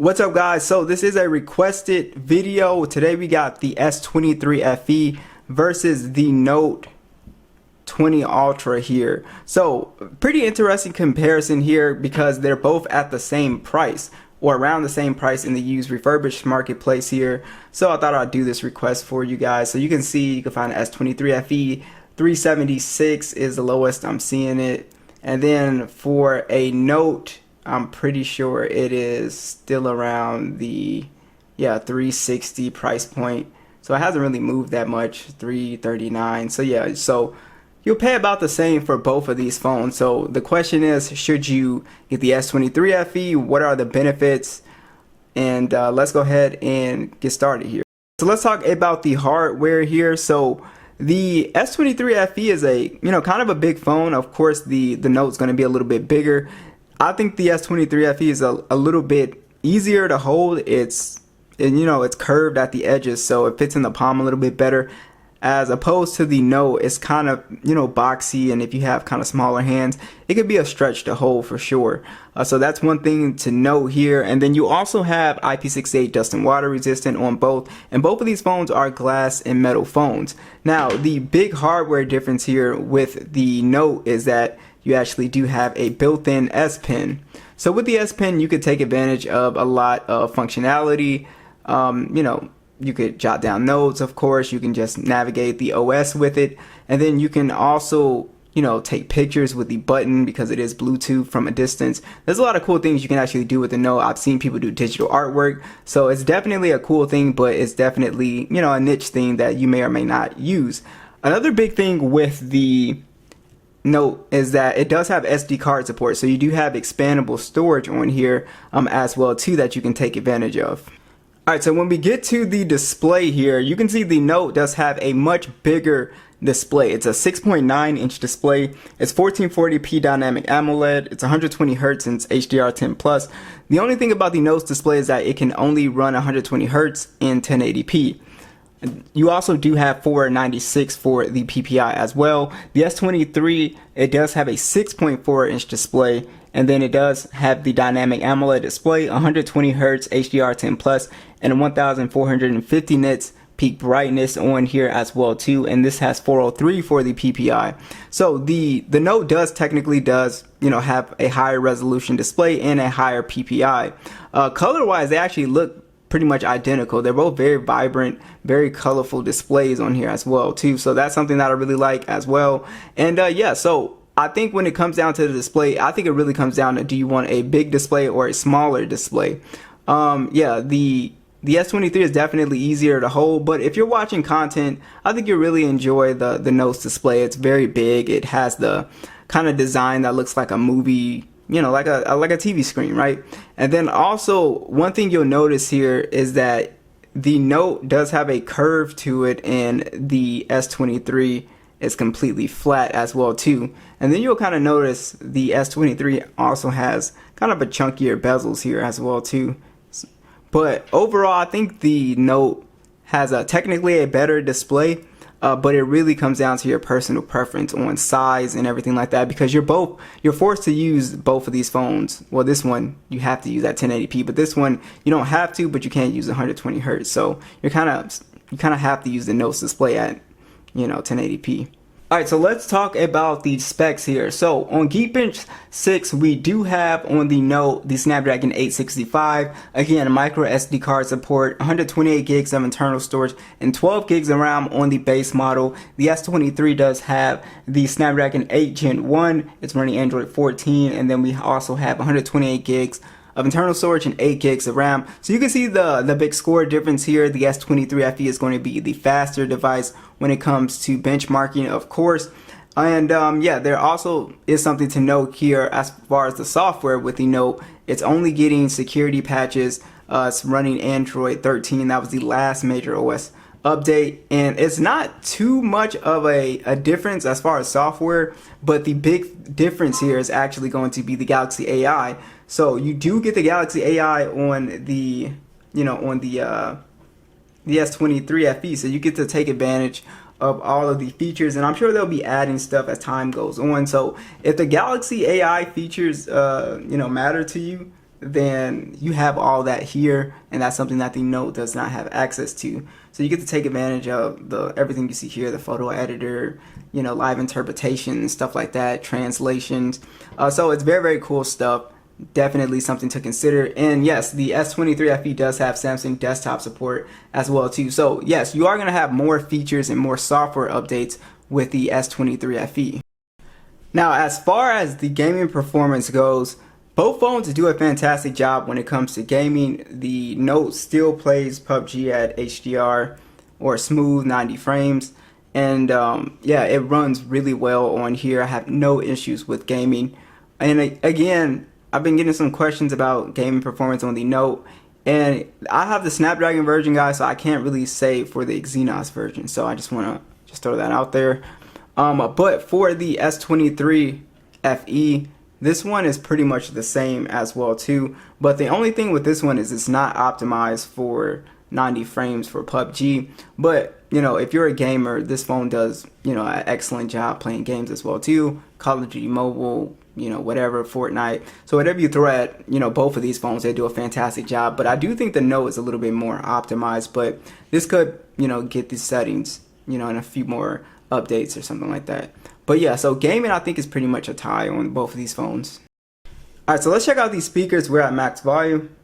What's up, guys? So this is a requested video. Today we got the S23 FE versus the Note 20 Ultra here. So pretty interesting comparison here because they're both at the same price or around the same price in the used refurbished marketplace here. So I thought I'd do this request for you guys. So you can see, you can find an S23 FE, 376 is the lowest I'm seeing it. And then for a Note, I'm pretty sure it is still around the 360 price point. So it hasn't really moved that much, 339. So yeah, so you'll pay about the same for both of these phones. So the question is, should you get the S23 FE? What are the benefits? And let's go ahead and get started here. So let's talk about the hardware here. So the S23 FE is a, kind of a big phone. Of course, the Note's going to be a little bit bigger. I think the S23 FE is a little bit easier to hold. It's curved at the edges, so it fits in the palm a little bit better, as opposed to the Note. It's kind of boxy, and if you have kind of smaller hands, it could be a stretch to hold for sure. So that's one thing to note here. And then you also have IP68 dust and water resistant on both, and both of these phones are glass and metal phones. Now the big hardware difference here with the Note is that you actually do have a built-in S Pen. So with the S Pen, you could take advantage of a lot of functionality. You could jot down notes, of course. You can just navigate the OS with it. And then you can also, take pictures with the button because it is Bluetooth from a distance. There's a lot of cool things you can actually do with the Note. I've seen people do digital artwork. So it's definitely a cool thing, but it's definitely, a niche thing that you may or may not use. Another big thing with the Note is that it does have SD card support, so you do have expandable storage on here as well too that you can take advantage of. Alright, so when we get to the display here, you can see the Note does have a much bigger display. It's a 6.9 inch display. It's 1440p dynamic AMOLED. It's 120 Hz and it's HDR10+. The only thing about the Note's display is that it can only run 120 Hz in 1080p. You also do have 496 for the PPI as well. The S23, it does have a 6.4 inch display, and then it does have the dynamic AMOLED display, 120 Hz HDR10+, and 1450 nits peak brightness on here as well too, and this has 403 for the PPI. So the Note technically have a higher resolution display and a higher PPI. Color wise, they actually look pretty much identical. They're both very vibrant, very colorful displays on here as well too. So that's something that I really like as well. And so I think when it comes down to the display, I think it really comes down to, do you want a big display or a smaller display? The S23 is definitely easier to hold, but if you're watching content, I think you really enjoy the Note's display. It's very big. It has the kind of design that looks like a movie, like a TV screen, right? And then also one thing you'll notice here is that the Note does have a curve to it, and the S23 is completely flat as well too. And then you'll kind of notice the S23 also has kind of a chunkier bezels here as well too. But overall, I think the Note has technically a better display, but it really comes down to your personal preference on size and everything like that, because you're forced to use both of these phones. Well, this one you have to use at 1080p, but this one you don't have to, but you can't use 120 Hz. So you kind of have to use the Note's display at 1080p. Alright, so let's talk about the specs here. So on Geekbench 6, we do have on the Note the Snapdragon 865. Again, micro SD card support, 128 gigs of internal storage, and 12 gigs of RAM on the base model. The S23 does have the Snapdragon 8 Gen 1. It's running Android 14, and then we also have 128 gigs of internal storage and 8 gigs of RAM. So you can see the big score difference here. The S23 FE is going to be the faster device when it comes to benchmarking, of course. And there also is something to note here as far as the software with the Note. It's only getting security patches. It's running Android 13. That was the last major OS update, and it's not too much of a difference as far as software, but the big difference here is actually going to be the Galaxy AI. So you do get the Galaxy AI on the S23 FE, so you get to take advantage of all of the features, and I'm sure they'll be adding stuff as time goes on. So if the Galaxy AI features matter to you, then you have all that here, and that's something that the Note does not have access to. So you get to take advantage of everything you see here, the photo editor, you know, live interpretation, stuff like that, translations. So it's very, very cool stuff. Definitely something to consider. And yes, the S23 FE does have Samsung desktop support as well too. So yes, you are going to have more features and more software updates with the S23 FE. Now, as far as the gaming performance goes, both phones do a fantastic job when it comes to gaming. The Note still plays PUBG at HDR or smooth 90 frames. And yeah, it runs really well on here. I have no issues with gaming. And again, I've been getting some questions about gaming performance on the Note, and I have the Snapdragon version, guys, so I can't really say for the Exynos version. So I just want to throw that out there. But for the S23 FE, this one is pretty much the same as well too. But the only thing with this one is it's not optimized for 90 frames for PUBG. But you know, if you're a gamer, this phone does, you know, an excellent job playing games as well too. Call of Duty Mobile, you know, whatever, Fortnite. So whatever you throw at, you know, both of these phones, they do a fantastic job. But I do think the Note is a little bit more optimized, but this could, you know, get these settings, you know, in a few more updates or something like that. But yeah, so gaming I think is pretty much a tie on both of these phones. All right, so let's check out these speakers. We're at max volume.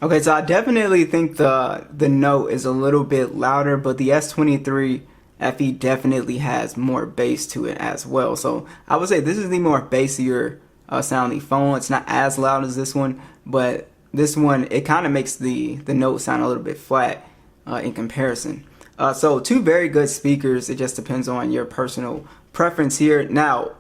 Okay, so I definitely think the Note is a little bit louder, but the S23 FE definitely has more bass to it as well. So I would say this is the more bassier sounding phone. It's not as loud as this one, but this one, it kind of makes the Note sound a little bit flat in comparison. So two very good speakers. It just depends on your personal preference here. Now,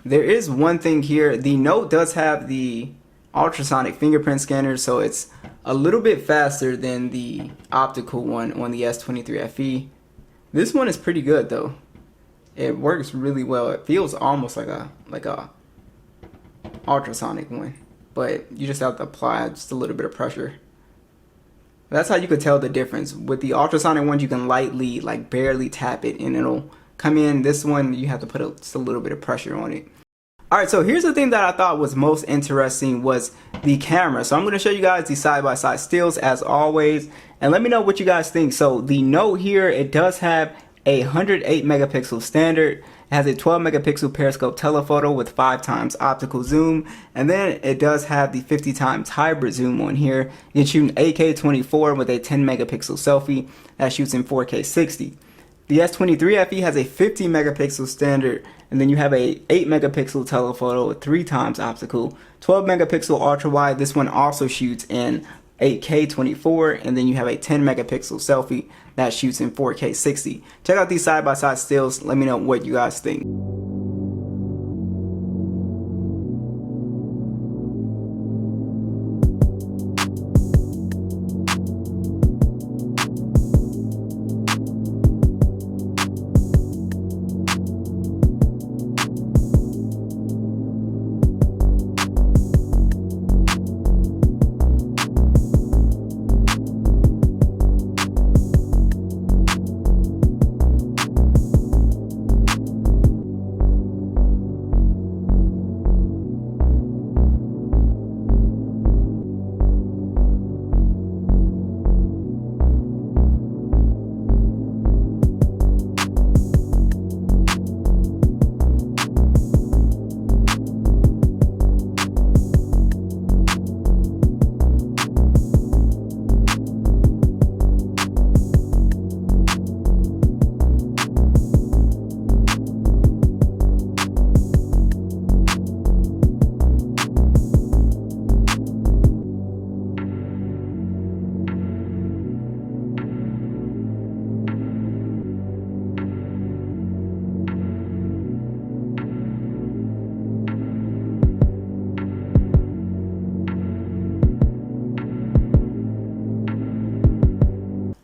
there is one thing here. The Note does have the ultrasonic fingerprint scanner, so it's a little bit faster than the optical one on the S23 FE. This one is pretty good though. It works really well. It feels almost like a ultrasonic one, but you just have to apply just a little bit of pressure. That's how you could tell the difference. With the ultrasonic ones, you can lightly, like barely tap it and it'll come in. This one, you have to put just a little bit of pressure on it. Alright, so here's the thing that I thought was most interesting was the camera. So I'm going to show you guys the side-by-side stills as always, and let me know what you guys think. So the Note here, it does have a 108 megapixel standard. It has a 12 megapixel periscope telephoto with 5x optical zoom, and then it does have the 50x hybrid zoom on here. You can shoot an 8K 24 with a 10 megapixel selfie that shoots in 4K 60. The S23 FE has a 50 megapixel standard, and then you have a 8 megapixel telephoto with 3x optical, 12 megapixel ultra wide. This one also shoots in 8K 24, and then you have a 10 megapixel selfie that shoots in 4K 60. Check out these side-by-side stills. Let me know what you guys think.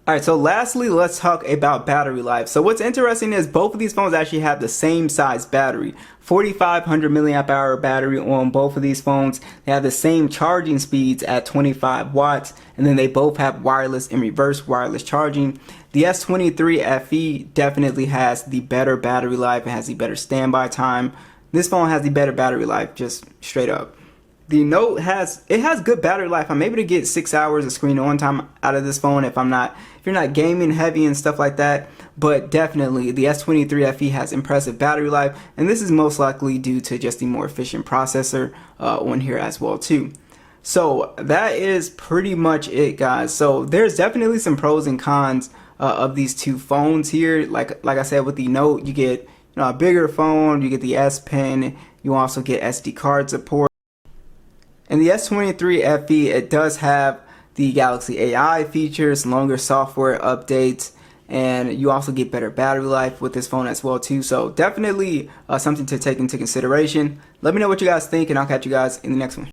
Alright, so lastly, let's talk about battery life. So what's interesting is both of these phones actually have the same size battery. 4500 milliamp hour battery on both of these phones. They have the same charging speeds at 25 watts, and then they both have wireless and reverse wireless charging. The S23 FE definitely has the better battery life. It has the better standby time. This phone has the better battery life, just straight up. The Note has good battery life. I'm able to get 6 hours of screen on time out of this phone if you're not gaming heavy and stuff like that. But definitely the S23 FE has impressive battery life, and this is most likely due to just the more efficient processor on here as well too. So that is pretty much it, guys. So there's definitely some pros and cons of these two phones here. Like I said, with the Note, you get a bigger phone, you get the S Pen, you also get SD card support. And the S23 FE, it does have the Galaxy AI features, longer software updates, and you also get better battery life with this phone as well too. So definitely something to take into consideration. Let me know what you guys think, and I'll catch you guys in the next one.